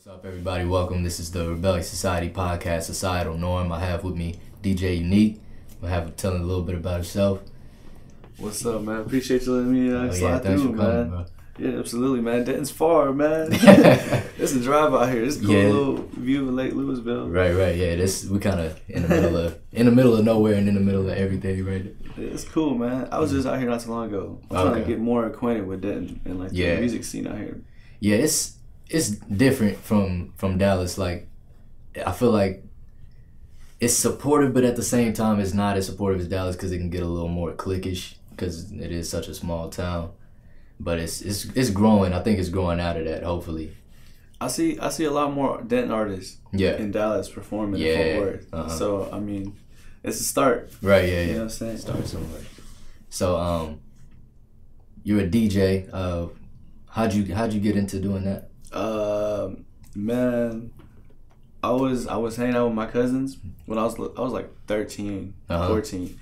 What's up, everybody? Welcome. This is the Rebelliousocity podcast, Societal Norm. I have with me DJ Uneeq. I'll have him telling a little bit about himself. What's up, man? Appreciate you letting me slide thanks through, for coming, man. bro. Yeah, absolutely, man. Denton's far, man. It's a drive out here. It's a cool little view of Lake Louisville. Right. Yeah, we kind of in the middle of nowhere and in the middle of everything, right? It's cool, man. I was just out here not too long ago. I'm trying to get more acquainted with Denton and like the music scene out here. Yeah, it's different from Dallas. Like, I feel like it's supportive, but at the same time, it's not as supportive as Dallas because it can get a little more cliquish because it is such a small town. But it's growing. I think it's growing out of that. Hopefully, I see a lot more Denton artists in Dallas performing in Fort Worth. So I mean, it's a start. Right. Yeah. You know what I'm saying? Start somewhere. So you're a DJ. How'd you get into doing that? Man, I was hanging out with my cousins when I was like 13, 14,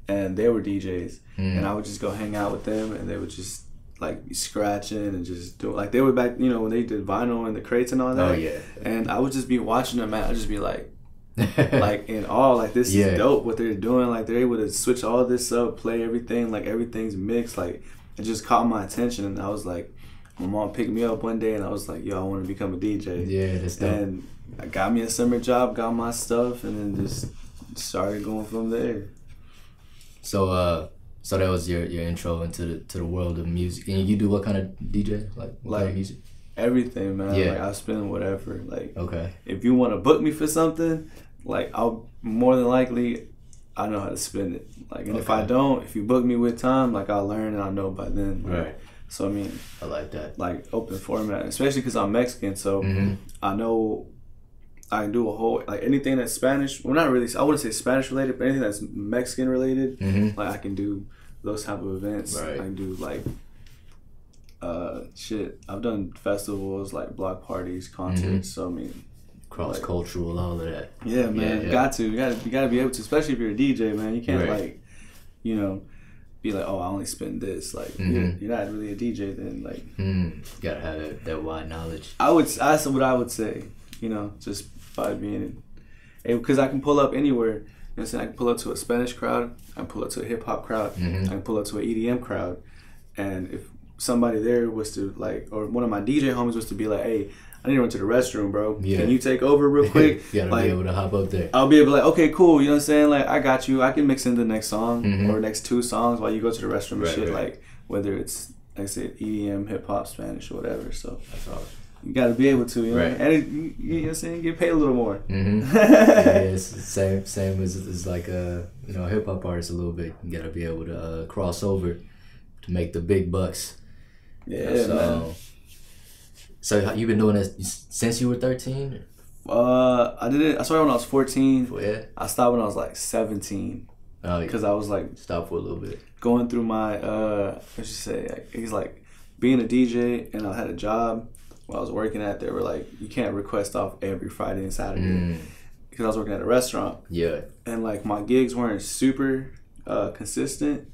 and they were DJs, and I would just go hang out with them, and they would just like be scratching and just do like they were back, you know, when they did vinyl and the crates and all that. Oh yeah. And I would just be watching them, and I'd just be like in awe, like this is dope what they're doing. Like they're able to switch all this up, play everything, like everything's mixed. Like it just caught my attention, and I was like, my mom picked me up one day, and I was like, yo, I want to become a DJ. Yeah, that's dope. And I got me a summer job, got my stuff, and then just started going from there. So that was your intro into the world of music. And you do what kind of DJ? Like kind of music? Everything, man. Yeah. Like I spin whatever. Like okay. If you want to book me for something, like I'll more than likely I know how to spin it. Like and if I don't, if you book me with time, like I'll learn and I'll know by then. Right. So I mean, I like that. Like open format, especially because I'm Mexican, so I know I can do a whole like anything that's Spanish. Well, not really. I wouldn't say Spanish related, but anything that's Mexican related, like I can do those type of events. Right. I can do like shit. I've done festivals, like block parties, concerts. So I mean, cross cultural, all of that. Yeah, man. You got to. You got to be able to, especially if you're a DJ, man. You can't like, you know, be like, oh, I only spin this. Like, you're not really a DJ then. Like, you gotta have that wide knowledge. That's what I would say. You know, just by being, because I can pull up anywhere. You know what I'm saying? I can pull up to a Spanish crowd. I can pull up to a hip hop crowd. I can pull up to an EDM crowd. And if somebody there was to like, or one of my DJ homies was to be like, hey, I need to run to the restroom, bro. Yeah. Can you take over real quick? You gotta like, be able to hop up there. I'll be able to like, okay, cool. You know what I'm saying? Like, I got you. I can mix in the next song or next two songs while you go to the restroom and shit. Right. Like, whether it's, like I said, EDM, hip hop, Spanish, or whatever. So that's awesome. You got to be able to, you know? And you know what I'm saying? You get paid a little more. Yeah, it's the same as like a hip hop artist a little bit. You got to be able to cross over to make the big bucks. Yeah, man. So you've been doing this since you were 13? I did it. I started when I was 14. Yeah. I stopped when I was like 17. Because I was like stopped for a little bit. Going through my it's like being a DJ, and I had a job where I was working at. They were like, you can't request off every Friday and Saturday because I was working at a restaurant. Yeah. And like my gigs weren't super consistent,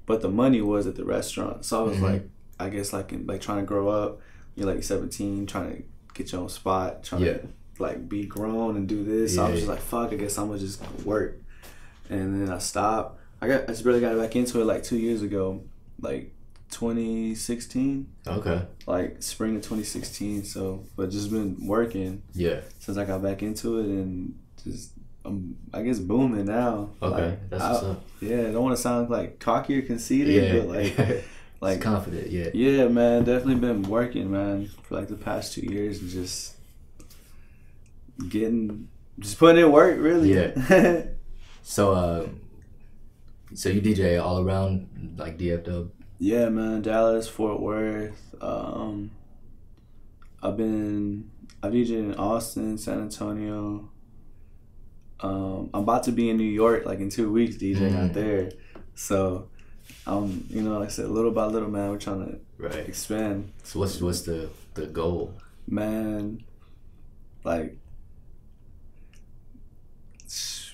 but the money was at the restaurant. So I was like, I guess like trying to grow up. You're like 17, trying to get your own spot, trying to like be grown and do this. So I was just like, fuck, I guess I'm gonna just work. And then I stopped. I just really got back into it like 2 years ago, like 2016. Okay. Like spring of 2016. So, but just been working. Yeah. Since I got back into it, and just I guess booming now. Okay, like, that's what's up. Yeah, I don't want to sound like cocky or conceited, but like. Like confident, Yeah, man, definitely been working, man, for like the past 2 years and just putting in work, really. Yeah. So you DJ all around like DFW? Yeah, man, Dallas, Fort Worth. I've DJed in Austin, San Antonio. I'm about to be in New York like in 2 weeks DJing out there. So you know, like I said, little by little, man, we're trying to expand. So what's the goal? Man, like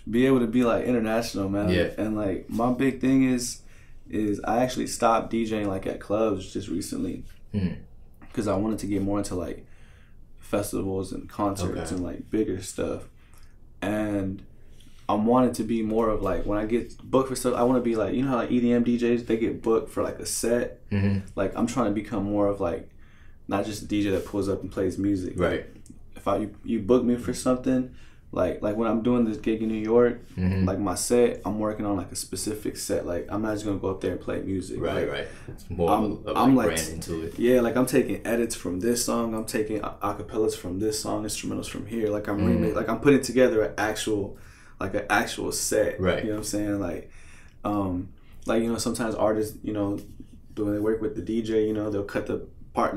be able to be like international, man. Yeah. And like my big thing is I actually stopped DJing like at clubs just recently because I wanted to get more into like festivals and concerts and like bigger stuff. And I'm wanting to be more of like, when I get booked for stuff, I want to be like, you know how like EDM DJs, they get booked for like a set. Like I'm trying to become more of like, not just a DJ that pulls up and plays music. Right. If you book me for something, like when I'm doing this gig in New York, like my set, I'm working on like a specific set. Like I'm not just gonna go up there and play music. Right, like, right. It's more I'm like like brand into it. Yeah, like I'm taking edits from this song. I'm taking acapellas from this song, instrumentals from here. Like I'm remake. Like I'm putting together an actual set. Right. You know what I'm saying? Like, you know, sometimes artists, you know, when they work with the DJ, you know, they'll cut the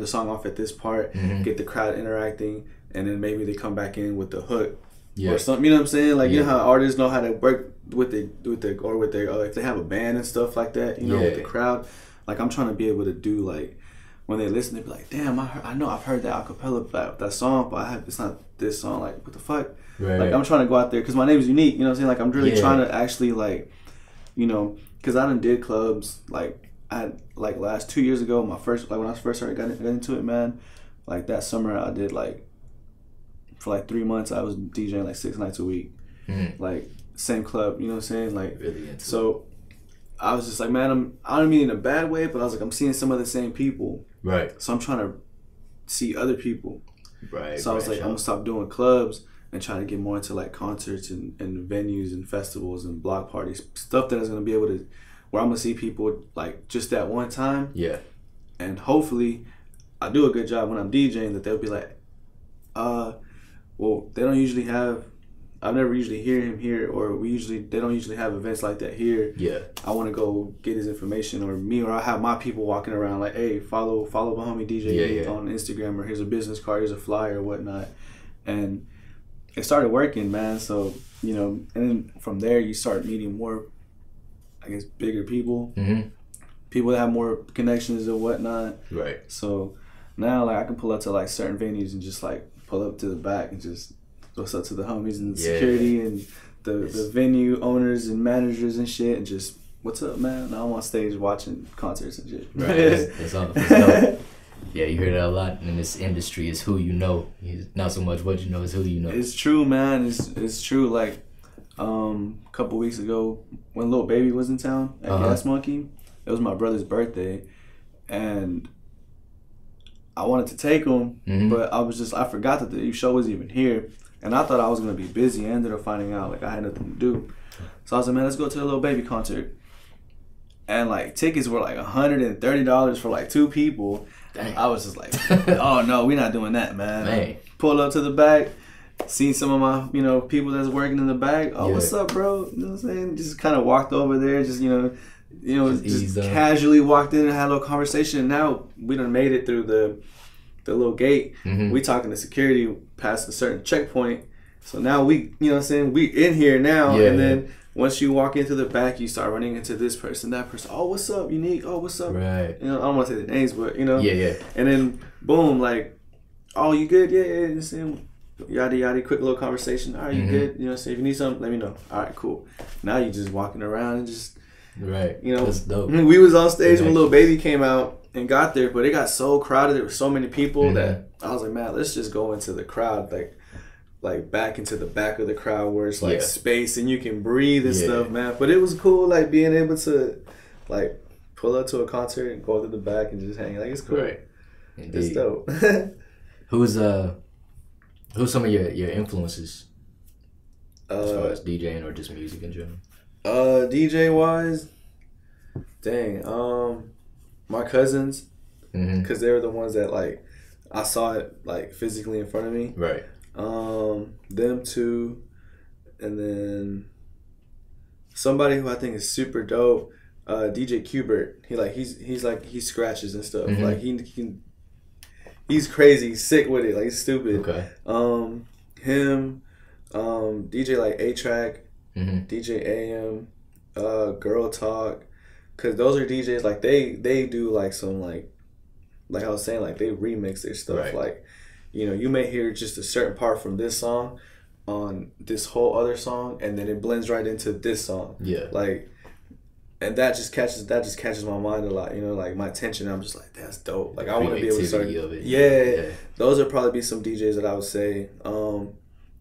song off at this part, get the crowd interacting, and then maybe they come back in with the hook or something. You know what I'm saying? Like, you know how artists know how to work with their if they have a band and stuff like that, you know, with the crowd. Like I'm trying to be able to do like, when they listen, they be like, damn, I know I've heard that acapella that song, but it's not this song. Like, what the fuck? Right. Like I'm trying to go out there because my name is Uneeq. You know what I'm saying? Like I'm really trying to actually like, you know, because I done did clubs like. I had like last 2 years ago, when I first started got into it, man. Like that summer, I did like for like 3 months. I was DJing like 6 nights a week, like same club. You know what I'm saying? Like really into so, I was just like, man, I don't mean in a bad way, but I was like, I'm seeing some of the same people, right? So I'm trying to see other people, right? So I was like, I'm gonna stop doing clubs and try to get more into like concerts and venues and festivals and block parties, stuff that is gonna be able to. Where I'm gonna see people like just that one time. Yeah. And hopefully I do a good job when I'm DJing that they'll be like, well, they don't usually have, I've never usually hear him here, or they don't usually have events like that here. Yeah. I wanna go get his information, or I have my people walking around like, hey, follow my homie DJ on Instagram, or here's a business card, here's a flyer or whatnot. And it started working, man. So, you know, and then from there you start meeting more, I guess, bigger people, people that have more connections and whatnot. Right. So now, like, I can pull up to like certain venues and just like pull up to the back and just what's up to the homies and the security and the venue owners and managers and shit, and just what's up, man? Now I'm on stage watching concerts and shit. Right. That's dope. Yeah, you hear that a lot in this industry. Is who you know. It's not so much what you know, it's who you know. It's true, man. It's true. Like. A couple weeks ago, when Lil Baby was in town at Gas Monkey, it was my brother's birthday, and I wanted to take him, but I forgot that the show was even here, and I thought I was gonna be busy. I ended up finding out like I had nothing to do, so I was like, man, let's go to the Lil Baby concert, and like tickets were like $130 for like 2 people. Dang. I was just like, oh no, we're not doing that, man. Pull up to the back. Seen some of my, you know, people that's working in the back. Oh, what's up, bro? You know what I'm saying? Just kind of walked over there, just casually walked in and had a little conversation. And now we done made it through the little gate. We talking to security past a certain checkpoint. So now we, you know what I'm saying? We in here now. And then once you walk into the back, you start running into this person, that person. Oh, what's up, Uneeq? Oh, what's up? Right. You know, I don't want to say the names, but you know. Yeah. And then boom, like, oh, you good? Yeah. You know what I'm saying? Yada yada, quick little conversation. All right, you good? You know, say if you need something, let me know. All right, cool. Now you just walking around and just, you know, that's dope. We was on stage when Lil Baby came out and got there, but it got so crowded. There were so many people that I was like, man, let's just go into the crowd, like back into the back of the crowd where it's like space and you can breathe and stuff, man. But it was cool, like being able to, like, pull up to a concert and go to the back and just hang. Like, it's cool. Right. It's dope. Who's some of your influences as far as DJing or just music in general? DJ wise, dang, my cousins, because they were the ones that like I saw it like physically in front of me. Right. Them two, and then somebody who I think is super dope, DJ Qbert. He scratches and stuff. Like he can. He's crazy. He's sick with it. Like, he's stupid. Okay. Him, DJ like A-Track, DJ AM, Girl Talk, cause those are DJs like they do like some like I was saying, like they remix their stuff. Right. Like, you know, you may hear just a certain part from this song on this whole other song, and then it blends right into this song. Yeah. Like, and that just catches my mind a lot, you know, like my attention. I'm just like, that's dope. Like I want to be able to start. Yeah, those would probably be some DJs that I would say. And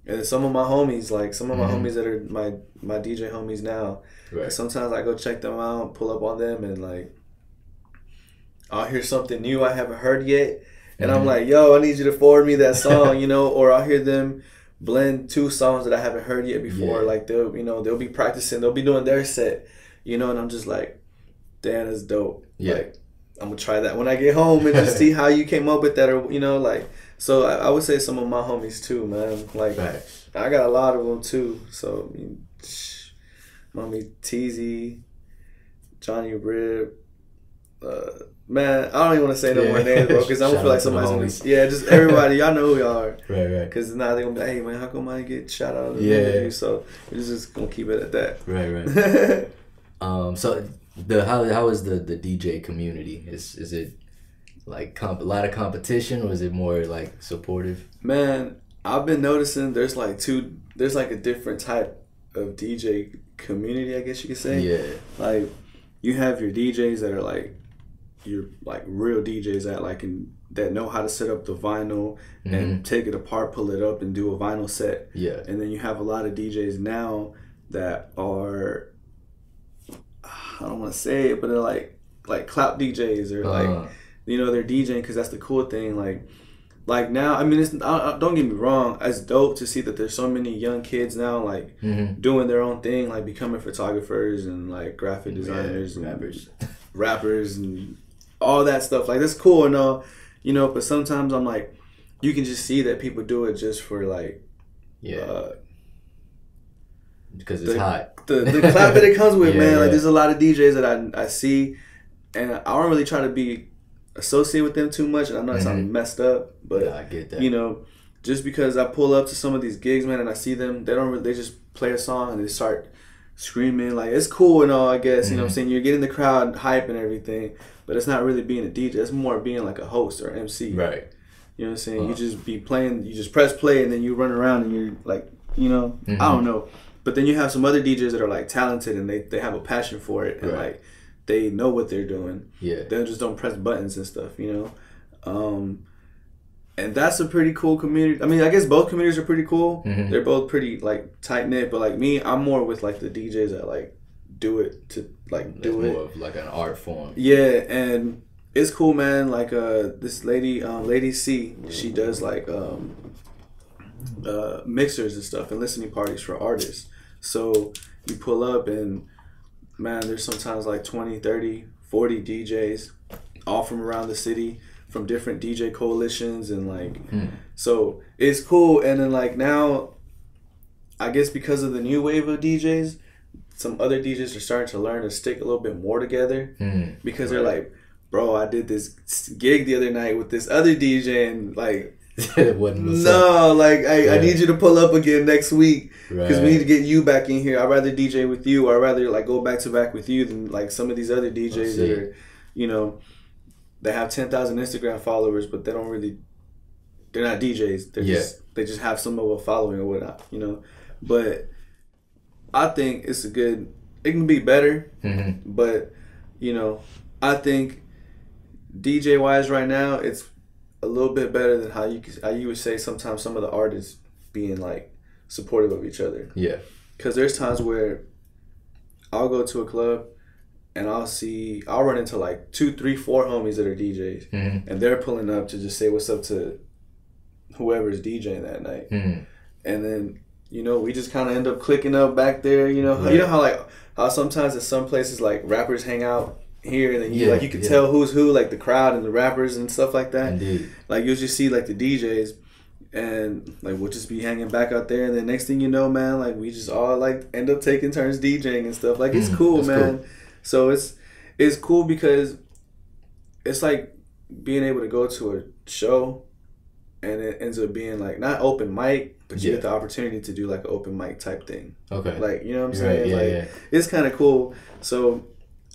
then some of my homies, like some of my homies that are my DJ homies now. Right. Sometimes I go check them out, pull up on them, and like I'll hear something new I haven't heard yet, and I'm like, yo, I need you to forward me that song, you know, or I'll hear them blend 2 songs that I haven't heard yet before. Like they'll be practicing, they'll be doing their set. You know, and I'm just like, damn, that's dope. Yeah. Like, I'm going to try that when I get home and just see how you came up with that. Or, you know, like, so I would say some of my homies too, man. Like, I got a lot of them too. So, I mean, Mommy Teasy, Johnny Rib. Man, I don't even want to say no more names, bro, because I'm going to feel like somebody's going to. Yeah, just everybody. Y'all know who y'all are. Right. Because now they're going to be like, hey, man, how come I get shout out of you? So, we're just going to keep it at that. Right. So how is the DJ community? Is it like a lot of competition, or is it more like supportive? Man, I've been noticing there's like a different type of DJ community, I guess you could say. Yeah. Like you have your DJs that are like your like real DJs that know how to set up the vinyl and take it apart, pull it up, and do a vinyl set. Yeah. And then you have a lot of DJs now that are, I don't want to say it, but they're like clout DJs, or like, you know, they're DJing because that's the cool thing. Like now, I mean, don't get me wrong, it's dope to see that there's so many young kids now like doing their own thing, like becoming photographers and like graphic designers and rappers and all that stuff. Like that's cool and all, you know. But sometimes I'm like, you can just see that people do it just for like, because it's hot. The clout that it comes with, man. Like there's a lot of DJs that I see, and I don't really try to be associated with them too much. And I know it sounds messed up, but I get that. You know, just because I pull up to some of these gigs, man, and I see them, they just play a song and they start screaming. Like it's cool and all, I guess. You know what I'm saying? You're getting the crowd hype and everything, but it's not really being a DJ. It's more being like a host or MC. Right. You know what I'm saying? You just be playing. You just press play and then you run around and you're like, you know, I don't know. But then you have some other DJs that are like talented and they have a passion for it and like they know what they're doing. Yeah. They just don't press buttons and stuff, you know. And that's a pretty cool community. I mean, I guess both communities are pretty cool. They're both pretty like tight knit. But like me, I'm more with like the DJs that like do it to like do it. More of like an art form. Yeah, and it's cool, man. Like this lady, Lady C, she does like mixers and stuff and listening parties for artists. So you pull up and man, there's sometimes like 20, 30, 40 DJs all from around the city from different DJ coalitions and like so it's cool. And then like now I guess because of the new wave of DJs, some other DJs are starting to learn to stick a little bit more together because they're like, bro, I did this gig the other night with this other DJ and like I need you to pull up again next week because we need to get you back in here. I'd rather DJ with you, or I'd rather like go back to back with you than like some of these other DJs that are, you know, they have 10,000 Instagram followers, but they're not DJs. They just have some of a following or whatnot, you know. But I think it can be better, but you know, I think DJ wise right now it's a little bit better than how you would say sometimes some of the artists being like supportive of each other. Yeah. Because there's times where I'll go to a club and I'll run into like 2, 3, 4 homies that are DJs and they're pulling up to just say what's up to whoever's DJing that night. And then, you know, we just kind of end up clicking up back there, you know. You know how sometimes at some places like rappers hang out here and then you can tell who's who, like the crowd and the rappers and stuff like that. Indeed. Like you'll just see like the DJs and like we'll just be hanging back out there and then next thing you know, man, like we just all like end up taking turns DJing and stuff. Like it's cool, man. Cool. So it's cool because it's like being able to go to a show and it ends up being like not open mic, but you get the opportunity to do like an open mic type thing. Okay. Like, you know what I'm saying? Right. It's kind of cool. So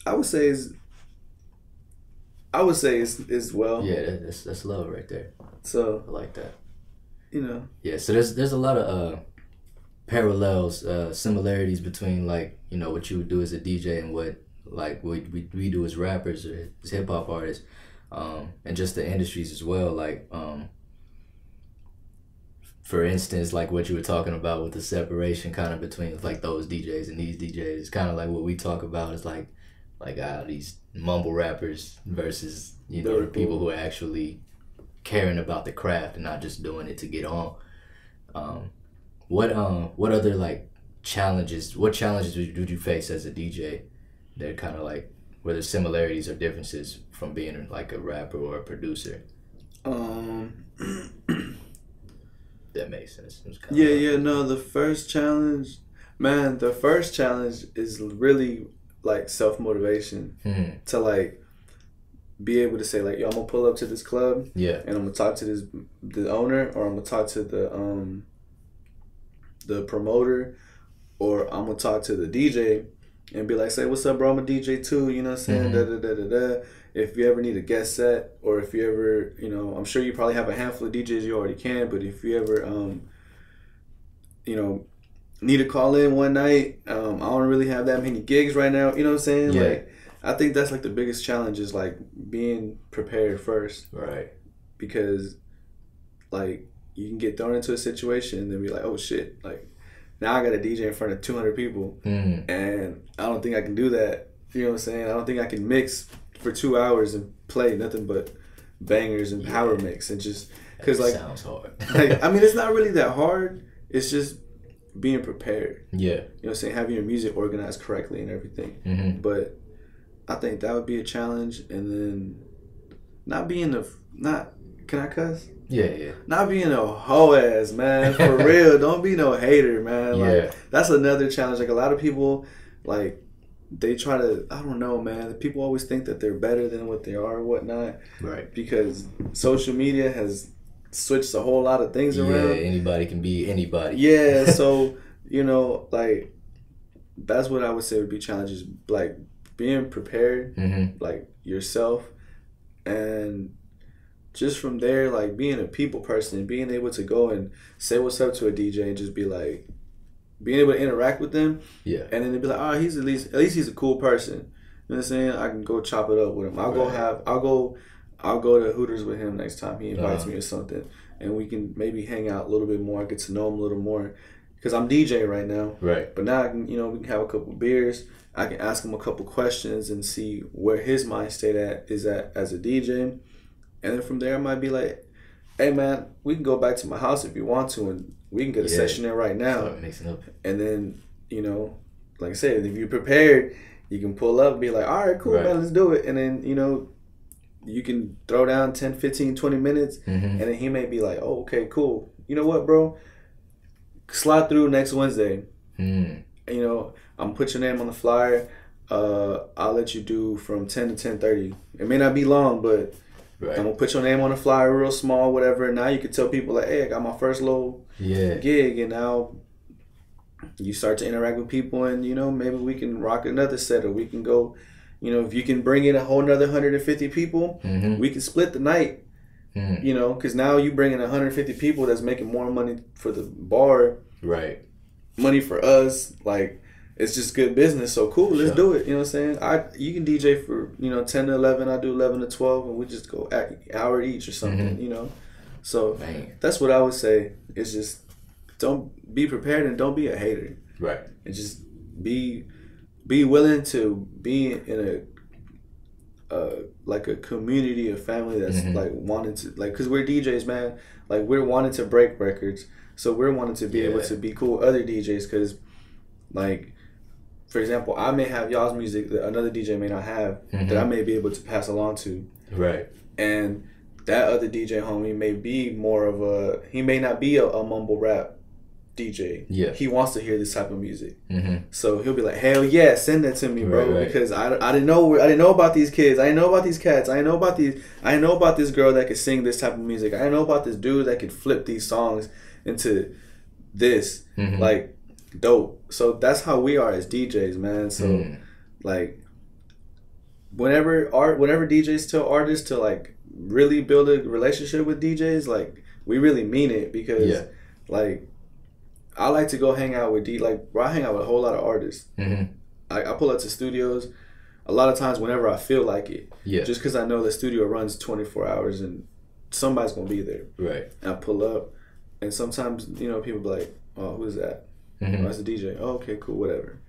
I would say it's well. Yeah, that's love right there. So I like that. You know. Yeah, so there's a lot of parallels, similarities between like, you know, what you would do as a DJ and what like we do as rappers or as hip hop artists, and just the industries as well. Like, for instance, like what you were talking about with the separation kind of between like those DJs and these DJs, it's kind of like what we talk about is like these mumble rappers versus, you know, the people who are actually caring about the craft and not just doing it to get on. What other like challenges? What challenges did you face as a DJ? That kind of like where there's similarities or differences from being like a rapper or a producer. That makes sense. No, the first challenge is really like self-motivation to like be able to say like, yo, I'm gonna pull up to this club and I'm gonna talk to the owner, or I'm gonna talk to the promoter, or I'm gonna talk to the DJ and be like, say, what's up, bro, I'm a DJ too, you know what I'm saying, da. If you ever need a guest set, or if you ever, you know, I'm sure you probably have a handful of DJs you already can, but if you ever you know, need to call in one night, I don't really have that many gigs right now, you know what I'm saying? Like, I think that's like the biggest challenge is like being prepared first. Right. Because like you can get thrown into a situation and then be like, oh shit, like now I got a DJ in front of 200 people and I don't think I can do that. You know what I'm saying? I don't think I can mix for 2 hours and play nothing but bangers and power mix, and just because like sounds hard. Like, I mean, it's not really that hard. It's just being prepared. Yeah. You know what I'm saying? Having your music organized correctly and everything. But I think that would be a challenge, and then can I cuss? Yeah. Not being a hoe ass, man. For real. Don't be no hater, man. Like, that's another challenge. Like, a lot of people, like, they try to, I don't know, man. People always think that they're better than what they are or whatnot. Right. Because social media has switched a whole lot of things around. Yeah, anybody can be anybody. Yeah, so, you know, like, that's what I would say would be challenges. Like, being prepared, like, yourself, and just from there, like, being a people person, being able to go and say what's up to a DJ and just be like, being able to interact with them, and then they'd be like, oh, he's at least he's a cool person. You know what I'm saying? I can go chop it up with him. I'll go to Hooters with him next time he invites me or something, and we can maybe hang out a little bit more, get to know him a little more, because I'm DJ right now. Right. But now I can, you know, we can have a couple of beers. I can ask him a couple questions and see where his mind state is at as a DJ, and then from there I might be like, hey man, we can go back to my house if you want to, and we can get a session in right now. Start mixing up. And then, you know, like I said, if you're prepared, you can pull up and be like, all right, cool, man, let's do it. And then, you know, you can throw down 10, 15, 20 minutes, and then he may be like, oh, okay, cool. You know what, bro? Slide through next Wednesday. You know, I'm going to put your name on the flyer. I'll let you do from 10 to 10:30. It may not be long, but I'm going to put your name on the flyer real small, whatever. And now you can tell people like, hey, I got my first little gig. And now you start to interact with people, and, you know, maybe we can rock another set, or we can go, you know, if you can bring in a whole another 150 people, we can split the night, you know, because now you bring in 150 people that's making more money for the bar. Right. Money for us. Like, it's just good business. So cool, let's do it. You know what I'm saying? You can DJ for, you know, 10 to 11. I do 11 to 12, and we just go an hour each or something, you know? So that's what I would say. It's just, don't be prepared and don't be a hater. Right. And just be willing to be in like a community, a family that's like wanting to, like, because we're DJs, man. Like, we're wanting to break records. So we're wanting to be able to be cool with other DJs, because, like, for example, I may have y'all's music that another DJ may not have, that I may be able to pass along to. Right. And that other DJ homie may be more of he may not be a mumble rap DJ. Yeah. He wants to hear this type of music. So he'll be like, hell yeah, send that to me, bro. Because I didn't know about these kids. I didn't know about these cats. I didn't know about this girl that could sing this type of music. I didn't know about this dude that could flip these songs into this. Like, dope. So that's how we are as DJs, man. So like, whenever DJs tell artists to, like, really build a relationship with DJs, like, we really mean it, because like, I like to go hang out with I hang out with a whole lot of artists. I pull up to studios a lot of times whenever I feel like it. Yeah. Just because I know the studio runs 24 hours and somebody's gonna be there. Right. And I pull up, and sometimes people be like, "Oh, who's that?" Mm-hmm. Oh, it's the DJ. Oh, okay, cool, whatever.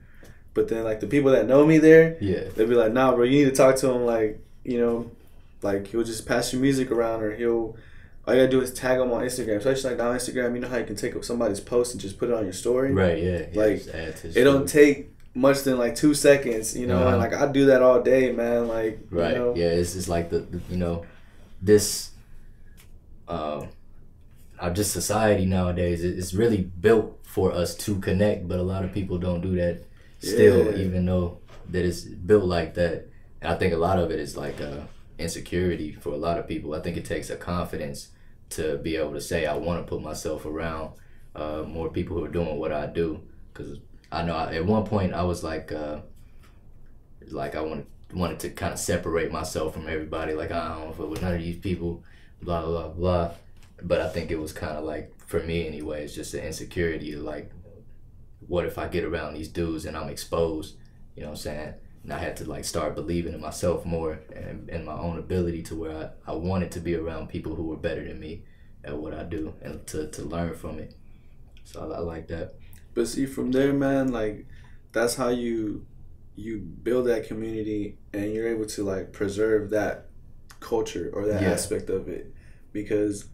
But then like the people that know me there, they'll be like, "Nah, bro, you need to talk to him. Like, like he'll just pass your music around, or all you gotta do is tag him on Instagram. Especially like now on Instagram, you know how you can take up somebody's post and just put it on your story. Right. Yeah. Like it don't take much than like 2 seconds. And like I do that all day, man. Like right. Yeah. It's just like the this. Just society nowadays it's really built for us to connect, but a lot of people don't do that still, even though that it's built like that. And I think a lot of it is like insecurity for a lot of people. I think it takes a confidence to be able to say, I want to put myself around more people who are doing what I do, because I know at one point I was like I wanted to kind of separate myself from everybody, like I don't fuck with none of these people, blah blah blah. But I think it was kind of like, for me anyway, it's just an insecurity of like, what if I get around these dudes and I'm exposed? You know what I'm saying? And I had to like start believing in myself more and my own ability, to where I wanted to be around people who were better than me at what I do, and to learn from it. So I like that. But see, from there, man, like that's how you build that community, and you're able to like preserve that culture or that aspect of it. Because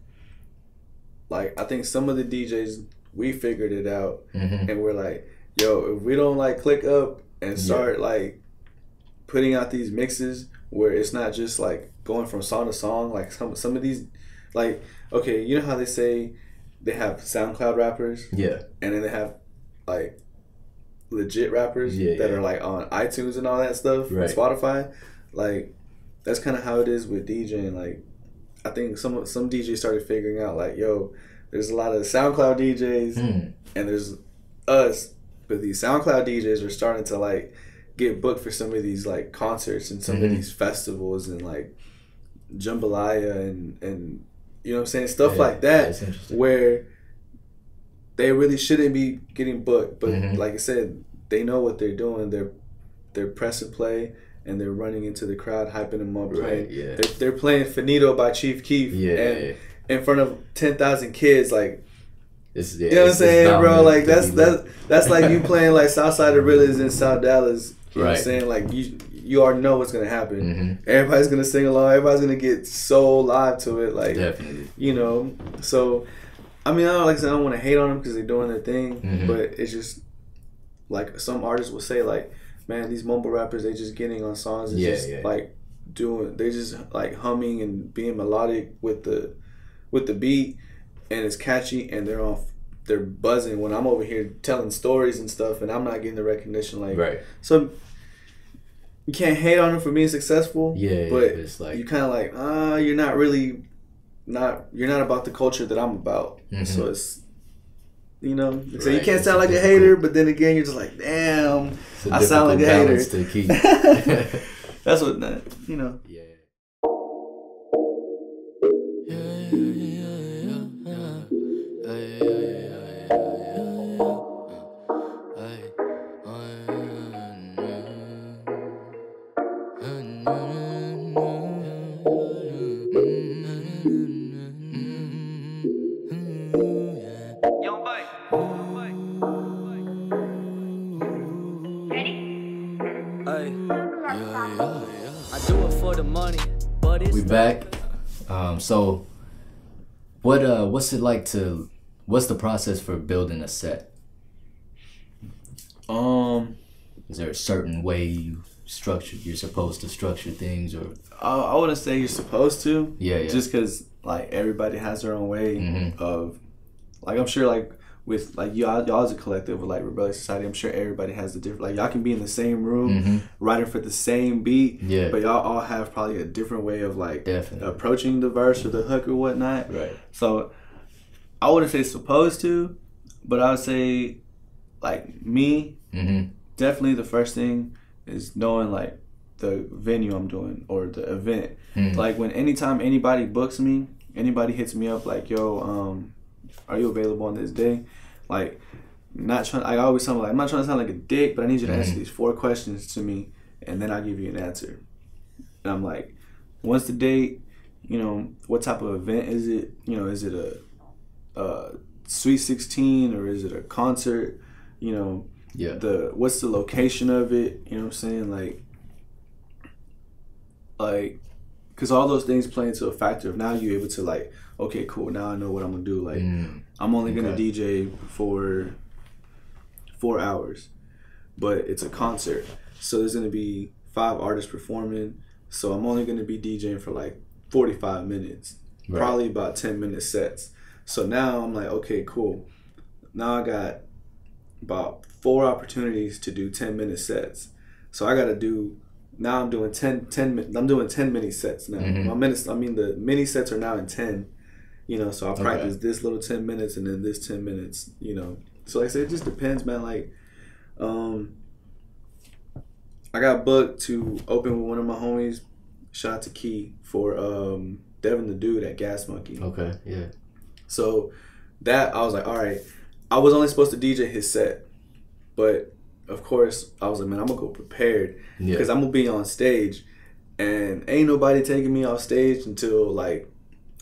like I think some of the DJs, we figured it out, and we're like, yo, if we don't like click up and start like putting out these mixes where it's not just like going from song to song, like some of these, like, okay, you know how they say they have SoundCloud rappers, and then they have like legit rappers that are like on iTunes and all that stuff, and Spotify. Like that's kind of how it is with DJing. Like I think some DJs started figuring out like, yo, there's a lot of SoundCloud DJs and there's us, but these SoundCloud DJs are starting to like get booked for some of these like concerts and some of these festivals and like jambalaya and you know what I'm saying, stuff like that, where they really shouldn't be getting booked, but like I said, they know what they're doing. They're pressing play and they're running into the crowd, hyping them up, playing. They're playing Finito by Chief Keef and in front of 10,000 kids, like. You know what I'm saying, bro? Like that's like you playing like Southside Gorillas in South Dallas. You know what I'm saying? Like you already know what's gonna happen. Everybody's gonna sing along. Everybody's gonna get so live to it. Like definitely. You know. So I mean, like I said, I don't want to hate on them because they're doing their thing, but it's just like some artists will say like, man, these mumble rappers, they just getting on songs and like they're just like humming and being melodic with the beat. And it's catchy, and they're buzzing when I'm over here telling stories and stuff, and I'm not getting the recognition. Like, so you can't hate on them for being successful. But it's like, you kind of like, you're not really you're not about the culture that I'm about. So it's, you know, so you can't sound like a hater, but then again, you're just like, damn, I sound like a hater. To keep. That's what, you know. We back. So what's it like what's the process for building a set? Is there a certain way you're supposed to structure things, or? I wouldn't say you're supposed to. Yeah. Just because like everybody has their own way of, like I'm sure like with like y'all as a collective with like Rebelliousociety, I'm sure everybody has the different, like y'all can be in the same room writing for the same beat, but y'all all have probably a different way of like approaching the verse or the hook or whatnot. So I wouldn't say supposed to, but I would say like me, definitely the first thing is knowing like the venue I'm doing or the event. Like anytime anybody books me, anybody hits me up like, yo, are you available on this day? Like, I always tell them like, I'm not trying to sound like a dick, but I need you to answer these 4 questions to me, and then I'll give you an answer. And I'm like, what's the date? You know, what type of event is it? You know, is it a Sweet 16 or is it a concert? You know, what's the location of it? You know what I'm saying? Like, because all those things play into a factor of now you're able to like, okay, cool, now I know what I'm gonna do. Like, I'm only gonna DJ for 4 hours, but it's a concert, so there's gonna be 5 artists performing. So I'm only gonna be DJing for like 45 minutes, probably about 10-minute sets. So now I'm like, okay, cool. Now I got about 4 opportunities to do 10-minute sets. So I gotta do. Now I'm doing 10 mini sets now. My minutes, I mean the mini sets are now in 10. You know, so I practice this little 10 minutes and then this 10 minutes. You know, so like I said, it just depends, man. Like, I got booked to open with one of my homies. Shout out to Key for Devin the Dude at Gas Monkey. Okay, yeah. So that I was like, all right. I was only supposed to DJ his set, but of course, I was like, man, I'm gonna go prepared because I'm gonna be on stage, and ain't nobody taking me off stage until like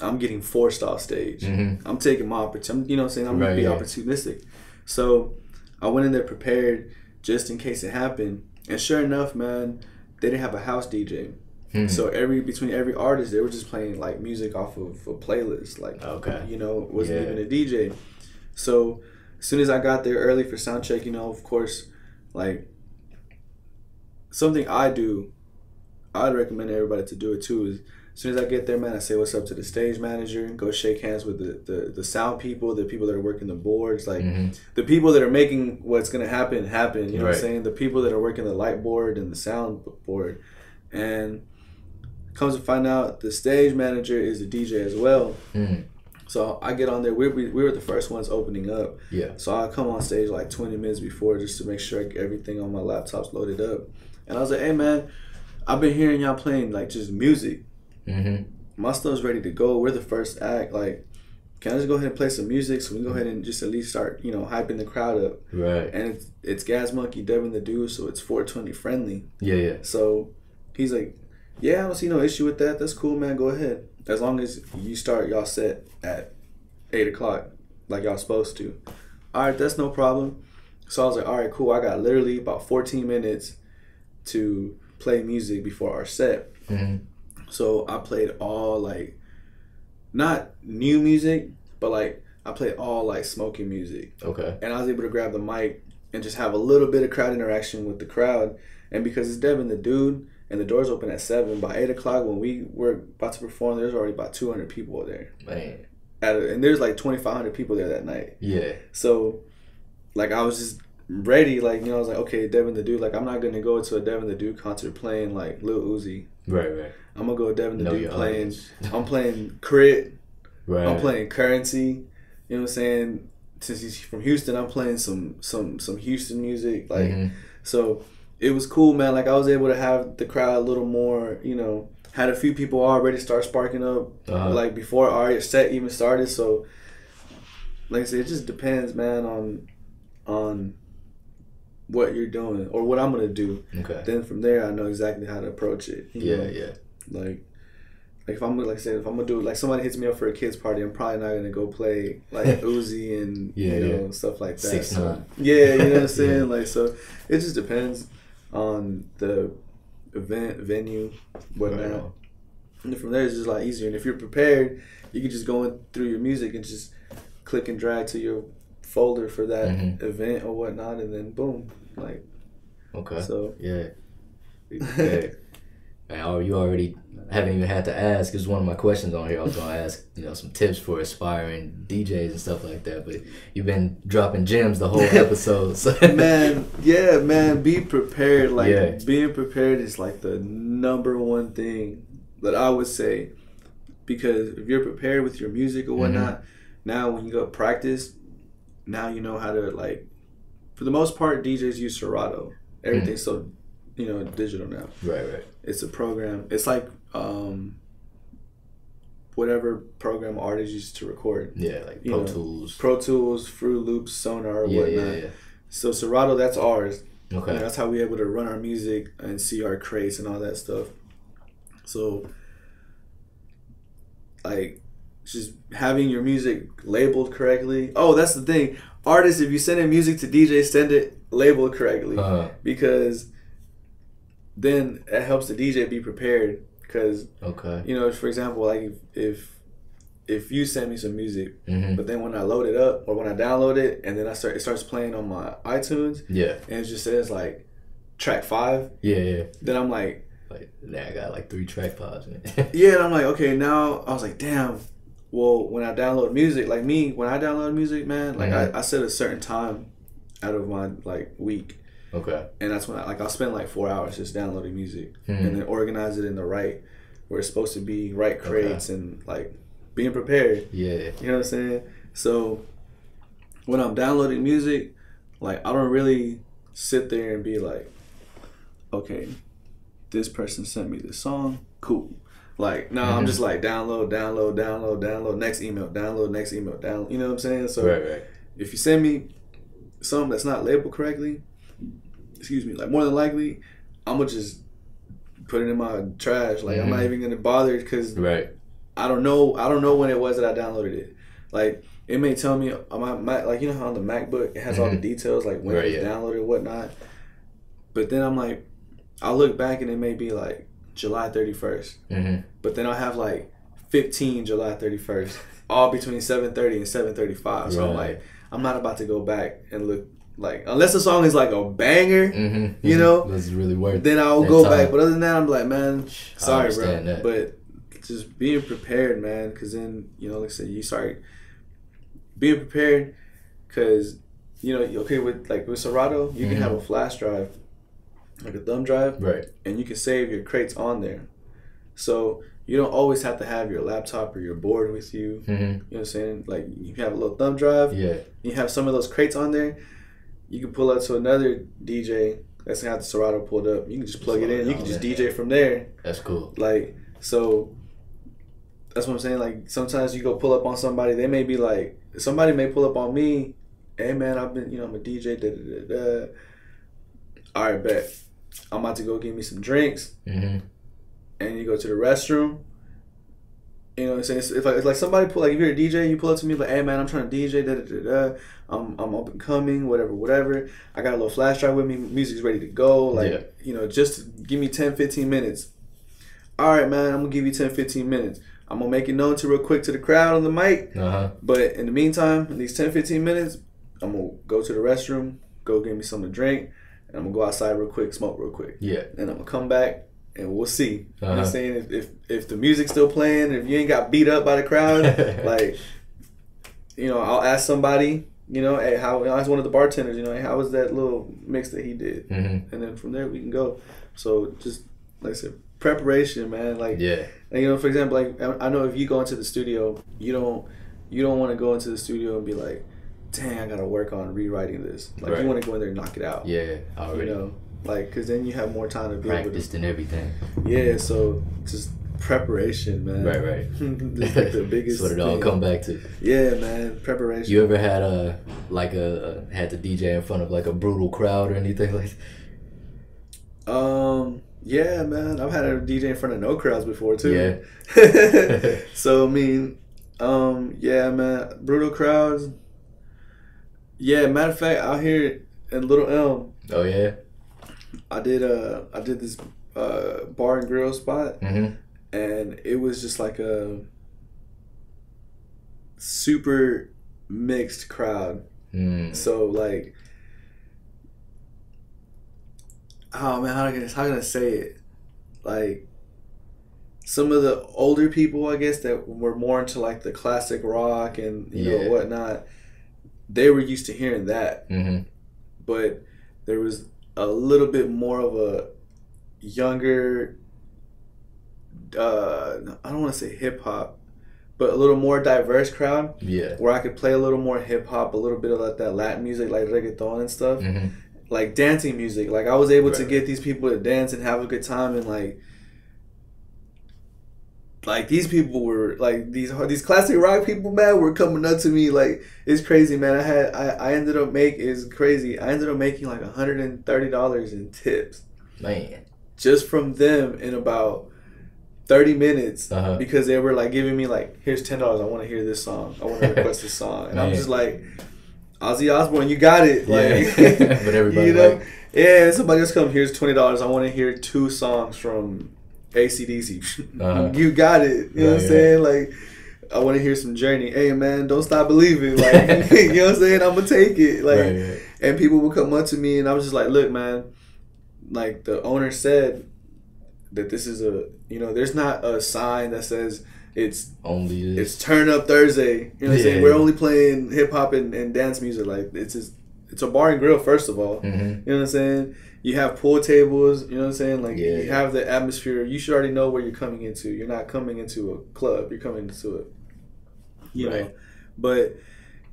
I'm getting forced off stage. I'm taking my opportunity. You know what I'm saying? I'm gonna be opportunistic. So I went in there prepared just in case it happened, and sure enough, man, they didn't have a house DJ. So between every artist, they were just playing like music off of a playlist. Like, you know, it wasn't even a DJ. So as soon as I got there early for sound check, you know, of course. Like, something I'd recommend everybody to do it too is as soon as I get there, man, I say what's up to the stage manager, go shake hands with the sound people, the people that are working the boards, like the people that are making what's gonna happen, you know what I'm saying? The people that are working the light board and the sound board. And comes to find out the stage manager is a DJ as well. So I get on there. We were the first ones opening up. Yeah. So I come on stage like 20 minutes before just to make sure everything on my laptop's loaded up. And I was like, hey man, I've been hearing y'all playing like just music. My stuff's ready to go. We're the first act. Like, can I just go ahead and play some music so we can go ahead and just at least start, you know, hyping the crowd up. Right. And it's Gas Monkey, Devin the Dude, so it's 420 friendly. Yeah. So he's like, yeah, I don't see no issue with that. That's cool, man. Go ahead. As long as you start y'all set at 8 o'clock like y'all supposed to. All right, that's no problem. So I was like, all right, cool. I got literally about 14 minutes to play music before our set. So I played all like, not new music, but like I played all like smoking music. Okay. And I was able to grab the mic and just have a little bit of crowd interaction with the crowd. And because it's Devin the Dude, and the doors open at 7. By 8 o'clock, when we were about to perform, there's already about 200 people there. Man. And there's like 2,500 people there that night. Yeah. So, like, I was just ready. Like, you know, I was like, okay, Devin the Dude. Like, I'm not going to go to a Devin the Dude concert playing, like, Lil Uzi. Right. I'm going to go Devin the Dude playing. I'm playing Crit. Right. I'm playing Currency. You know what I'm saying? Since he's from Houston, I'm playing some Houston music. Like, so... It was cool, man. Like, I was able to have the crowd a little more, you know, had a few people already start sparking up, like, before our set even started. So, like I said, it just depends, man, on what you're doing or what I'm going to do. Okay. Then from there, I know exactly how to approach it. You know? Like, if I'm, like I said, if I'm going to do, like, somebody hits me up for a kid's party, I'm probably not going to go play, like, Uzi and, you know, stuff like that. 6ix9ine. So, you know what I'm saying? Like, so, it just depends on the event, venue, whatnot. And from there, it's just a lot easier. And if you're prepared, you can just go in through your music and just click and drag to your folder for that event or whatnot, and then boom, like. Okay. So Man, you already haven't even had to ask. It's one of my questions on here. I was gonna ask, you know, some tips for aspiring DJs and stuff like that. But you've been dropping gems the whole episode. So. Man, be prepared. Like being prepared is like the number one thing that I would say, because if you're prepared with your music or whatnot, now when you go practice, now you know how to, like, for the most part, DJs use Serato. Everything's so, you know, digital now. Right. It's a program. It's like whatever program artists use to record. Yeah, like Pro Tools, Fruit Loops, Sonar, or whatnot. Yeah. So Serato, that's ours. Okay. That's how we're able to run our music and see our crates and all that stuff. So, like, just having your music labeled correctly. Oh, that's the thing. Artists, if you send in music to DJs, send it labeled correctly. Because then it helps the DJ be prepared. Because, you know, for example, like if you send me some music, but then when I load it up or when I download it and then it starts playing on my iTunes, and it just says like track 5, then I'm like, now I got like 3 track files. and I'm like, okay, now I was like, damn. Well, when I download music, like me, when I download music, man, like I set a certain time out of my like week. Okay. And that's when I'll spend like 4 hours just downloading music and then organize it in the right where it's supposed to be, right crates and like being prepared. Yeah. You know what I'm saying? So when I'm downloading music, like I don't really sit there and be like, okay, this person sent me this song, cool. Like, no, I'm just like download, next email, download, next email, download. You know what I'm saying? So if you send me something that's not labeled correctly, like more than likely, I'm gonna just put it in my trash. Like I'm not even gonna bother because I don't know when it was that I downloaded it. Like it may tell me on my like, you know how on the MacBook it has all the details like when it was downloaded and whatnot. But then I'm like, I'll look back and it may be like July 31st. But then I'll have like 15 July 31st, all between 7:30 and 7:35. So I'm like, I'm not about to go back and look. Like, unless the song is like a banger, you know, that's really worth. Then I'll go back. But other than that, I'm like, man, sorry, bro. That. But just being prepared, man, because then, you know, like I said, you start being prepared because, you know, okay, with Serato, you can have a flash drive, like a thumb drive, and you can save your crates on there. So you don't always have to have your laptop or your board with you. You know what I'm saying? Like, you have a little thumb drive. You have some of those crates on there. You can pull up to another DJ that's gonna have the Serato pulled up. You can just plug it in. You can just DJ from there. That's cool. Like, so that's what I'm saying. Like, sometimes you go pull up on somebody. They may be like, somebody may pull up on me. Hey man, I'm a DJ. All right, bet. I'm about to go get me some drinks. And you go to the restroom. You know what I'm saying? If like somebody if you're a DJ, you pull up to me like, hey man, I'm trying to DJ. I'm up and coming, whatever. I got a little flash drive with me. Music's ready to go. Like, you know, just give me 10, 15 minutes. All right, man, I'm gonna give you 10, 15 minutes. I'm gonna make it known real quick to the crowd on the mic. But in the meantime, in these 10, 15 minutes, I'm gonna go to the restroom, go get me something to drink, and I'm gonna go outside real quick, smoke real quick. And I'm gonna come back. And we'll see. You know what I'm saying? If the music's still playing, if you ain't got beat up by the crowd, like, you know, I'll ask somebody, you know, hey, I'll ask one of the bartenders, you know, hey, how was that little mix that he did? And then from there we can go. So just, like I said, preparation, man. Like, and, you know, for example, like, I know if you go into the studio, you don't want to go into the studio and be like, dang, I got to work on rewriting this. Like, you want to go in there and knock it out. Already. You know? Like, because then you have more time to be practiced and everything. So just preparation, man. That's like the biggest That's what it all come back to. Man, preparation. You ever had had to DJ in front of like a brutal crowd or anything like that? Yeah, man. I've had a DJ in front of no crowds before too. So I mean, yeah, man. Brutal crowds. Yeah, matter of fact, out here in Little Elm. Oh yeah. I did this bar and grill spot, and it was just like a super mixed crowd. So like, oh man, how can I say it? Like, some of the older people, I guess, that were more into like the classic rock and you know whatnot, they were used to hearing that, but there was a little bit more of a younger, I don't want to say hip hop, but a little more diverse crowd. Where I could play a little more hip hop, a little bit of like that Latin music, like reggaeton and stuff, like dancing music. Like, I was able to get these people to dance and have a good time, and like, like these people were like these classic rock people, man, were coming up to me like it's crazy, man. I ended up it's crazy. I ended up making like $130 in tips, man, just from them in about 30 minutes because they were like giving me like, here's $10. I want to hear this song. I want to request this song, and I'm just like, Ozzy Osbourne, you got it, like, but everybody, you know, yeah. Somebody else come, here's $20. I want to hear 2 songs from AC/DC. You got it. You know what I'm saying? Like, I want to hear some Journey. Hey, man, don't stop believing. Like, you know what I'm saying? I'm going to take it. Like, and people would come up to me, and I was just like, look, man, like, the owner said that this is there's not a sign that says it's Turn Up Thursday. You know what I'm saying? We're only playing hip-hop and dance music. Like, it's a bar and grill, first of all. You know what I'm saying? You have pool tables, you know what I'm saying? Like, you have the atmosphere. You should already know where you're coming into. You're not coming into a club. You're coming into it, you know. But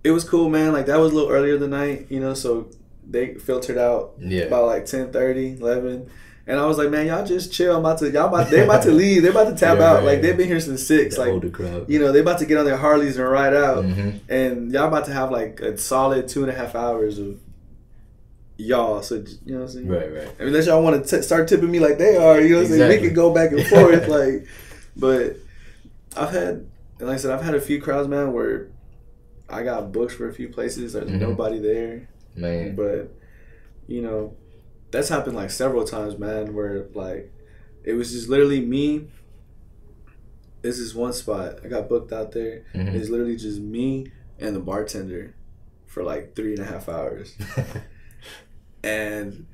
it was cool, man. Like, that was a little earlier the night, you know, so they filtered out about like 10:30, 11. And I was like, man, y'all just chill. They're about to leave. They're about to tap out. Like, they've been here since 6. The like, older crowd. You know, they about to get on their Harleys and ride out. And y'all about to have like a solid 2.5 hours of y'all. So, you know what I'm saying? Right. I mean, unless y'all want to start tipping me like they are, you know what I'm saying? We can go back and forth. Like, but I've had a few crowds, man, where I got booked for a few places. There's nobody there. Man. But, you know, that's happened like several times, man, where like it was just literally me. This is one spot. I got booked out there. It's literally just me and the bartender for like 3.5 hours. And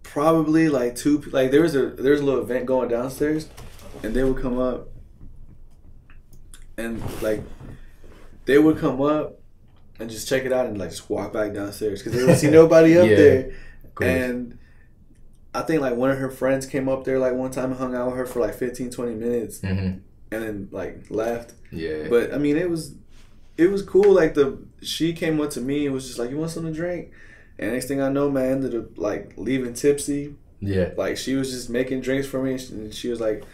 probably like there was a little event going downstairs, and they would come up, and like they would come up and just check it out and like just walk back downstairs because they don't see nobody up there. And I think like one of her friends came up there like one time and hung out with her for like 15-20 minutes and then like left. But I mean, it was cool. Like she came up to me and was just like, you want something to drink? And next thing I know, man, I ended up like leaving tipsy. Like she was just making drinks for me, and she was like,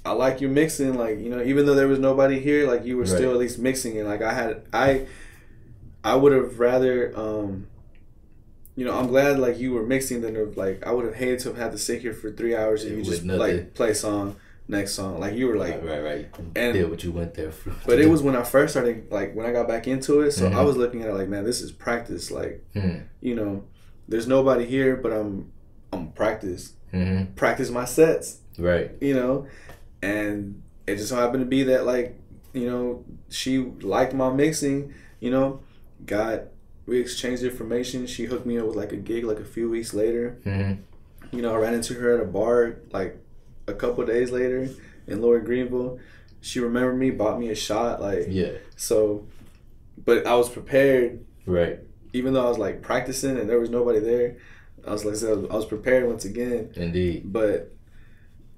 I like you mixing, like, you know, even though there was nobody here, like you were still at least mixing. And like I would have rather, you know, I'm glad like you were mixing than like I would have hated to have had to sit here for 3 hours and you just like play song, next song. Like you were like right. And did what you went there for. But it was when I first started, like when I got back into it. So I was looking at it like, man, this is practice. Like, you know, there's nobody here, but I'm practice my sets. Right. You know. And it just so happened to be that, like, you know, she liked my mixing, you know, we exchanged information. She hooked me up with, like, a gig, like, a few weeks later. You know, I ran into her at a bar, like, a couple of days later in Lower Greenville. She remembered me, bought me a shot, like, so, but I was prepared. Right. Even though I was, like, practicing and there was nobody there, I was prepared once again. Indeed. But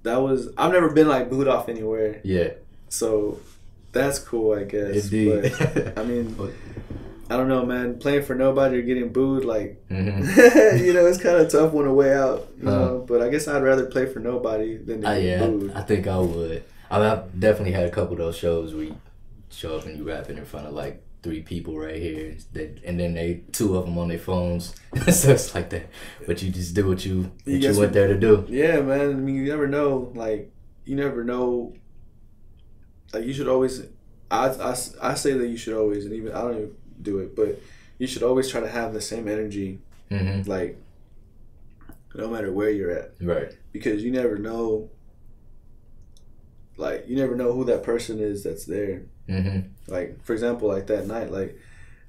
I've never been like booed off anywhere. So that's cool, I guess. Indeed. But I mean, I don't know, man. Playing for nobody or getting booed, like, you know, it's kind of tough on the way out, you know. But I guess I'd rather play for nobody than to get booed. I think I would. I've definitely had a couple of those shows where you show up and you rapping in front of like 3 people right here, and then 2 of them on their phones. So it's like that. But you just do what you went there to do. Yeah, man. I mean, you never know. Like, Like, you should always. I say that you should always, and even I don't even do it, but you should always try to have the same energy. Like, no matter where you're at. Right. Because you never know. Like, you never know who that person is that's there. Like, for example, like that night, like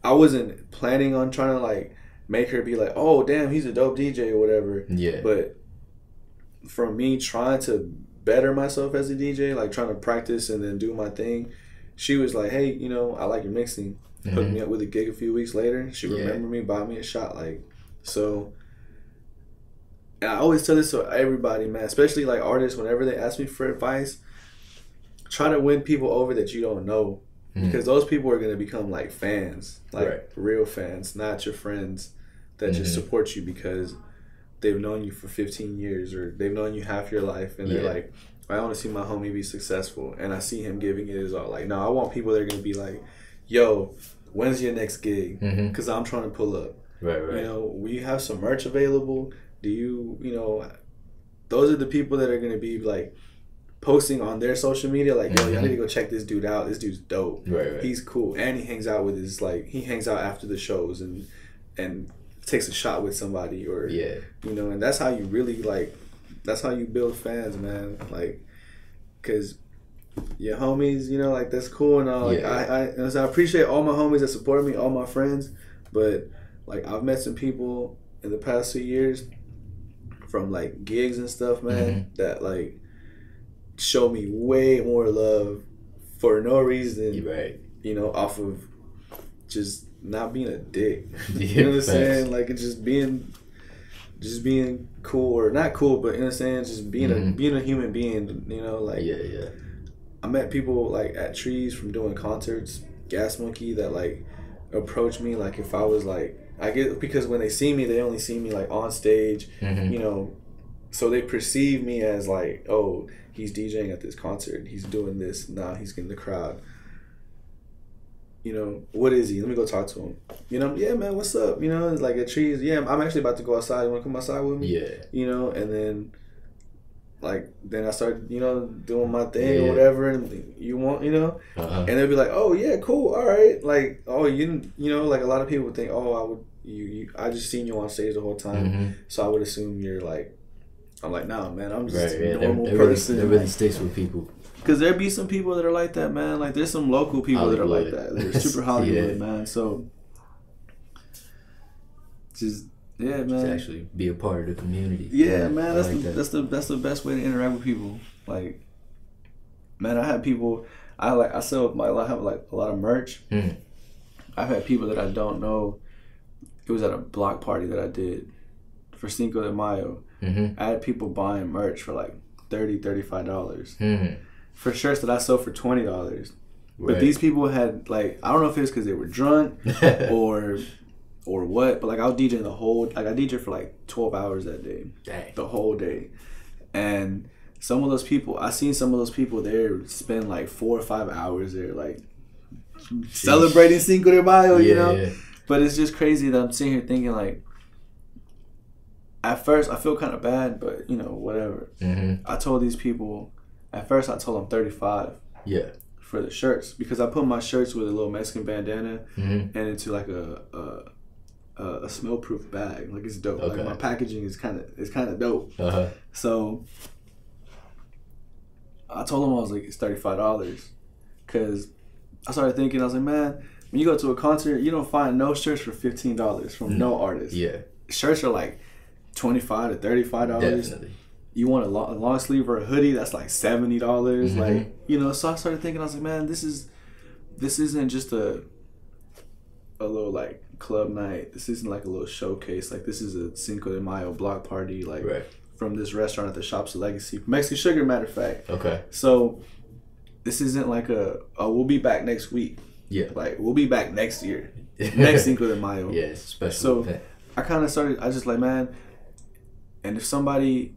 I wasn't planning on trying to like make her be like, oh damn, he's a dope DJ or whatever. But from me trying to better myself as a DJ, like trying to practice and then do my thing, she was like, hey, you know, I like your mixing. Hooked me up with a gig a few weeks later. She remembered me, bought me a shot. Like, so, and I always tell this to everybody, man, especially like artists, whenever they ask me for advice, try to win people over that you don't know, because those people are going to become like fans, like real fans, not your friends that just support you because they've known you for 15 years or they've known you half your life, and they're like, I want to see my homie be successful, and I see him giving it his all. Like, no, I want people that are gonna be like, yo, when's your next gig? Because I'm trying to pull up. Right. You know, we have some merch available. Do you, you know, those are the people that are gonna be like posting on their social media, like, yo, y'all need to go check this dude out. This dude's dope. Right. He's cool, and he hangs out with his he hangs out after the shows and takes a shot with somebody, or you know, and that's how you really that's how you build fans, man. Like, cause your homies, you know, like that's cool and all. Like I appreciate all my homies that support me, all my friends, but like I've met some people in the past 2 years from like gigs and stuff, man, that like show me way more love for no reason, you know, off of just not being a dick. You know what I'm saying? Like, it's just being cool, or not cool, but you know what I'm saying, just being a human being, you know, like I met people like at Trees from doing concerts, Gas Monkey, that like approach me like if I was like, I get, because when they see me, they only see me like on stage, you know, so they perceive me as like, oh, he's DJing at this concert, he's doing this, now he's getting the crowd. You know, what is he? Let me go talk to him. You know, yeah, man, what's up? You know, it's like at Trees, yeah, I'm actually about to go outside. You want to come outside with me? Yeah. You know, and then, like, then I started, you know, doing my thing or whatever, and you want, you know, and they'll be like, oh, yeah, cool, all right. Like, oh, you know, like a lot of people would think, oh, I just seen you on stage the whole time, so I would assume you're like, I'm like, nah, man, I'm just a normal person. It really sticks with people. Because there be some people that are like that, man. Like, there's some local people Hollywood. That are like that. They're super Hollywood, man. So, just, man. Just actually be a part of the community. Yeah, man. That's the best way to interact with people. Like, man, I have people. I have like a lot of merch. I've had people that I don't know. It was at a block party that I did for Cinco de Mayo. I had people buying merch for like $30, $35. For shirts that I sold for $20. But these people had, like, I don't know if it was because they were drunk or what, but like I was DJing I DJed for like 12 hours that day. Dang. The whole day. And some of those people, I seen some of those people there spend like 4 or 5 hours there, like celebrating Cinco de Mayo, you know? Yeah. But it's just crazy that I'm sitting here thinking like, at first I feel kind of bad, but you know, whatever. I told these people, at first I told them 35 for the shirts, because I put my shirts with a little Mexican bandana and into like a smell proof bag. Like, it's dope. Okay. Like, my packaging is kind of dope. So I told them, I was like, it's $35, because I started thinking, I was like, man, when you go to a concert, you don't find no shirts for $15 from no artist. Yeah, shirts are like $25 to $35. Definitely. You want a long sleeve or a hoodie, that's like $70. Like, you know, so I started thinking, I was like, man, this isn't just a little like club night. This isn't like a little showcase. Like, this is a Cinco de Mayo block party, like from this restaurant at the Shops of Legacy, Mexican Sugar, matter of fact. Okay. So this isn't like we'll be back next week. Yeah. Like, we'll be back next year, next Cinco de Mayo. Yeah, it's special. So event. I just like, man, and if somebody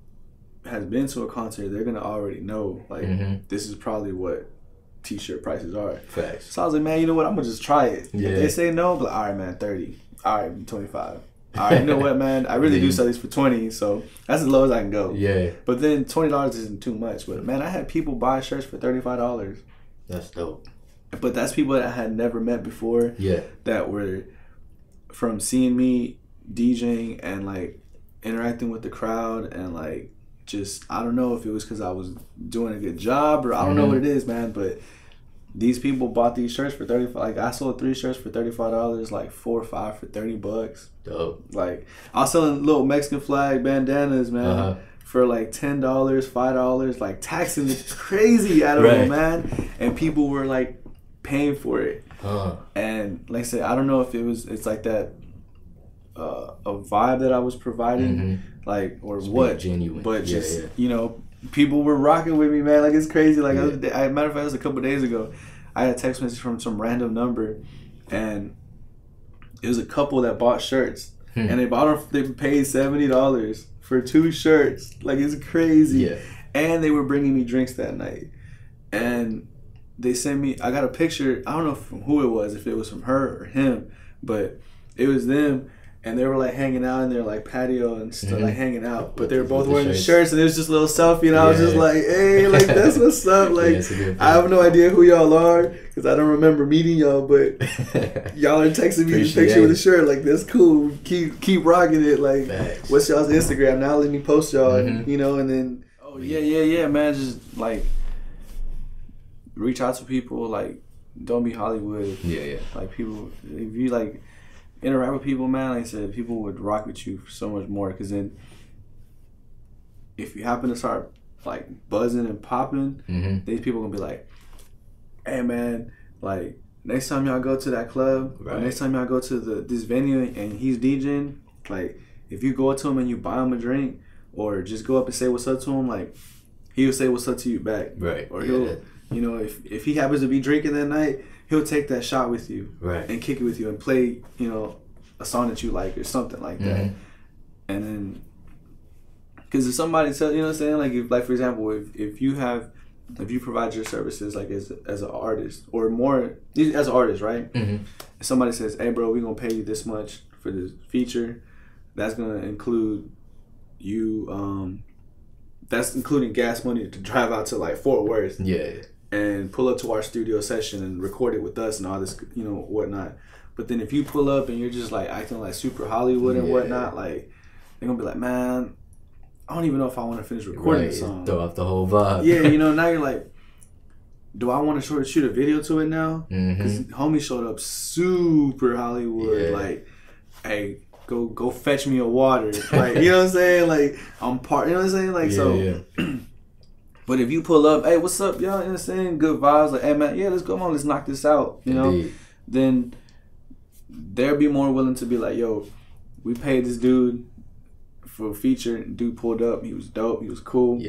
has been to a concert, they're gonna already know, like, this is probably what t-shirt prices are. Facts. So I was like, man, you know what, I'm gonna just try it. Yeah. If they say no, I'm like, all right, man, 30. All right, 25. All right, you know what, man, I really do sell these for 20, so that's as low as I can go. Yeah. But then $20 isn't too much. But man, I had people buy shirts for $35. That's dope. But that's people that I had never met before. Yeah. That were from seeing me DJing and like interacting with the crowd, and like, just, I don't know if it was because I was doing a good job, or I don't know what it is, man, but these people bought these shirts for $35. Like, I sold 3 shirts for $35, like 4 or 5 for $30. Dope. Like, I was selling little Mexican flag bandanas, man, for like $10, $5, like taxing the crazy out of them, man. And people were like paying for it. And like I said, I don't know if it's like that a vibe that I was providing, like, or it's what, genuine, but just you know, people were rocking with me, man. Like, it's crazy. Like, matter of fact, it was a couple days ago, I had a text message from some random number, and it was a couple that bought shirts, and they paid $70 for 2 shirts. Like, it's crazy. Yeah. And they were bringing me drinks that night, and they sent me. I got a picture. I don't know from who it was, if it was from her or him, but it was them. And they were like hanging out in their like patio and stuff, like hanging out. But they were both wearing the shirts, and it was just a little selfie. And I was just like, "Hey, like that's what's up." Like, I have no idea who y'all are because I don't remember meeting y'all, but y'all are texting me this picture with the shirt. Like, that's cool. Keep rocking it. Like, what's y'all's Instagram? Now let me post y'all. And, you know, and then yeah, man. Just like reach out to people. Like, don't be Hollywood. Yeah. Like, people, if you like interact with people, man, like I said, people would rock with you for so much more. Because then if you happen to start like buzzing and popping, these people gonna be like, hey man, like next time y'all go to that club, or next time y'all go to this venue and he's DJing, like if you go up to him and you buy him a drink, or just go up and say what's up to him, like he'll say what's up to you back. Or he'll, you know, if he happens to be drinking that night, he'll take that shot with you, and kick it with you and play, you know, a song that you like or something like that. And then, because if somebody tells, you know what I'm saying, like if, like for example, if you provide your services like as an artist, or more as an artist, right? If somebody says, hey bro, we're gonna pay you this much for this feature, that's gonna include you, that's including gas money to drive out to like Fort Worth. And pull up to our studio session and record it with us and all this, you know, whatnot. But then if you pull up and you're just like acting like super Hollywood and whatnot, like they're gonna be like, man, I don't even know if I want to finish recording the song. Throw off the whole vibe. Yeah, you know, now you're like, do I want to shoot a video to it now? Because homie showed up super Hollywood, like, hey, go fetch me a water, like, you know what I'm saying? Like, I'm part, you know what I'm saying? Like, so. But if you pull up, hey, what's up, y'all? You know what I'm saying? Good vibes. Like, hey, man, yeah, let's go on. Let's knock this out, you know? Then they'll be more willing to be like, yo, we paid this dude for a feature. Dude pulled up. He was dope. He was cool.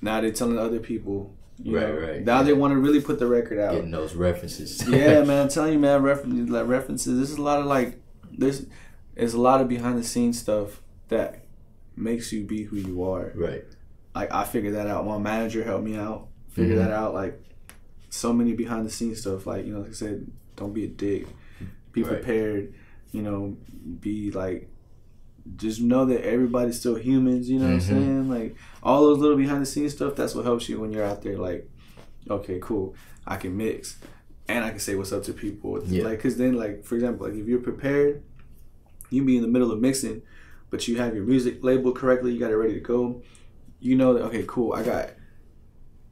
Now they're telling other people. You know? Now they want to really put the record out. Getting those references. Man, I'm telling you, man, references. There's a lot of, like, there's a lot of behind-the-scenes stuff that makes you be who you are. Like, I figured that out. My manager helped me out. Figure that out. Like, so many behind the scenes stuff. Like, you know, like I said, don't be a dick. Be prepared. You know, be like, just know that everybody's still humans. You know what I'm saying? Like, all those little behind the scenes stuff, that's what helps you when you're out there. Like, okay, cool. I can mix. And I can say what's up to people. Like, because then, like, for example, like, if you're prepared, you be in the middle of mixing, but you have your music labeled correctly, you got it ready to go. You know that, okay, cool, I got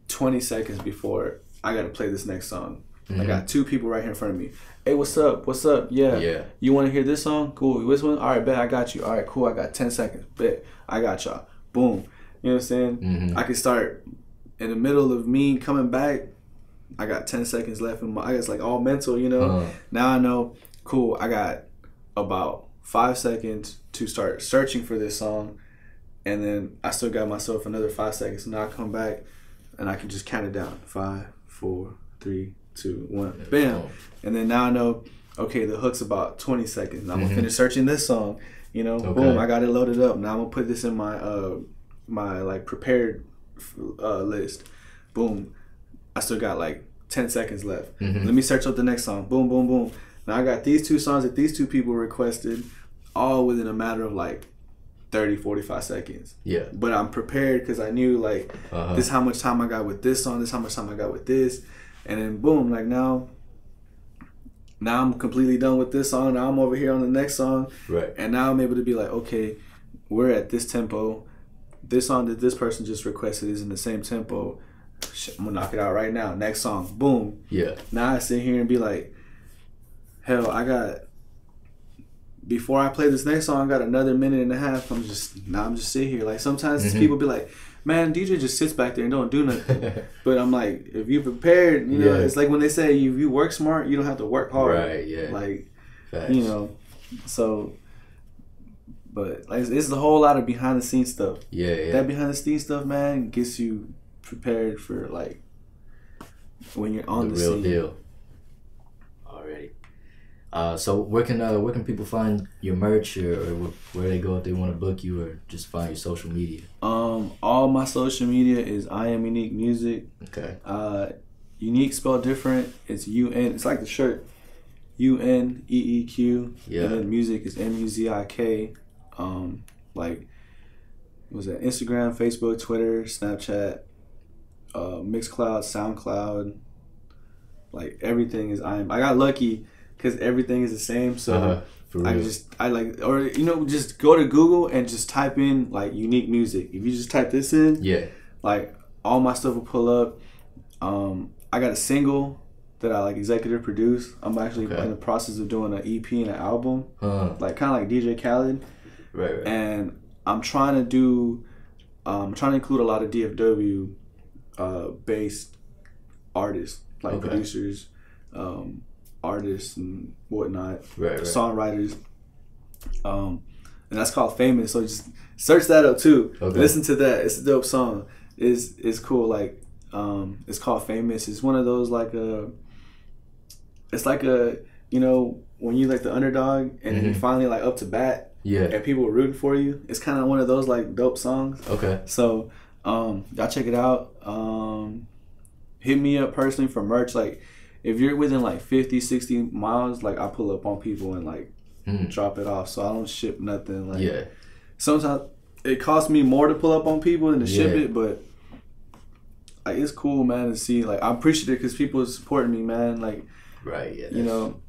20 seconds before I got to play this next song. I got 2 people right here in front of me. Hey, what's up? What's up? Yeah. You want to hear this song? Cool. This one? All right, bet. I got you. All right, cool. I got 10 seconds. Bet. I got y'all. Boom. You know what I'm saying? I can start in the middle of me coming back. I got 10 seconds left in my, I guess, like all mental, you know? Now I know, cool, I got about 5 seconds to start searching for this song. And then I still got myself another 5 seconds. Now I come back and I can just count it down. 5, 4, 3, 2, 1. Bam. And then now I know, okay, the hook's about 20 seconds. Now I'm gonna finish searching this song. You know, boom, I got it loaded up. Now I'm gonna put this in my my like prepared list. Boom. I still got like 10 seconds left. Let me search up the next song. Boom, boom, boom. Now I got these 2 songs that these 2 people requested, all within a matter of like 30, 45 seconds. But I'm prepared because I knew like this how much time I got with this song, this how much time I got with this. And then boom, like now I'm completely done with this song. Now I'm over here on the next song. And now I'm able to be like, okay, we're at this tempo. This song that this person just requested is in the same tempo. I'm gonna knock it out right now. Next song, boom. Now I sit here and be like, hell, I got, before I play this next song, I got another minute and a half. I'm just sitting here. Like sometimes people be like, man, DJ just sits back there and don't do nothing. But I'm like, if you prepared, you know, it's like when they say if you work smart, you don't have to work hard. Like, you know, so, but like it's a whole lot of behind the scenes stuff. That behind the scenes stuff, man, gets you prepared for like when you're on the real scene. deal. Already. So where can people find your merch, or where they go if they want to book you, or just find your social media? All my social media is Iamuneeqmuzik. Okay. Uneeq spelled different. It's UN. It's like the shirt. Uneeq. Yeah. And then music is MUZIK. Like, was that Instagram, Facebook, Twitter, Snapchat, Mixcloud, SoundCloud. Like everything is I got lucky because everything is the same. So I like, or you know, just go to Google and just type in like Uneeqmuzik. If you just type this in, yeah, like all my stuff will pull up. I got a single that I like executive produce. I'm actually in the process of doing an EP and an album, like kind of like DJ Khaled. Right. And I'm trying to do, trying to include a lot of DFW based artists, like producers, artists and whatnot, songwriters. And that's called Famous. So just search that up too. Listen to that. It's a dope song. It's cool. Like it's called Famous. It's one of those like it's like a, you know, when you like the underdog and then you finally like up to bat. Yeah. And people are rooting for you. It's kind of one of those like dope songs. Okay. So y'all check it out. Hit me up personally for merch. Like if you're within like 50, 60 miles, like I pull up on people and like drop it off. So I don't ship nothing. Like sometimes it costs me more to pull up on people than to ship it, but like it's cool, man, to see. Like I appreciate it because people are supporting me, man. Like you know,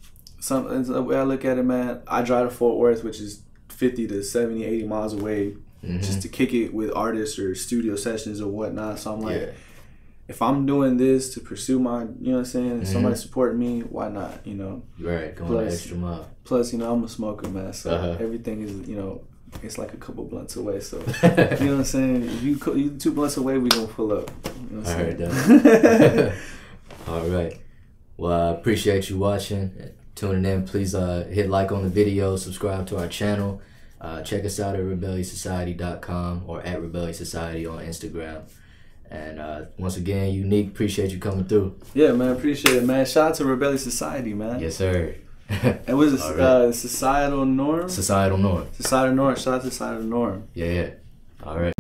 the way I look at it, man, I drive to Fort Worth, which is 50 to 70, 80 miles away, just to kick it with artists or studio sessions or whatnot. So I'm like, if I'm doing this to pursue my, you know what I'm saying, and somebody supporting me, why not, you know? Right, going the extra mile. Plus, you know, I'm a smoker, man, so everything is, you know, it's like a couple blunts away. So, you know what I'm saying? If you 2 blunts away, we gonna pull up. You know what I'm saying? That. All right. Well, I appreciate you watching, tuning in. Please hit like on the video, subscribe to our channel. Check us out at rebelliousociety.com or at Rebellioususociety on Instagram. And once again, Uneeq, appreciate you coming through. Yeah, man, appreciate it, man. Shout out to Rebellious Society, man. Yes, sir. And what is it? Societal norm? Societal norm. Societal norm. Shout out to Societal norm. Yeah. All right.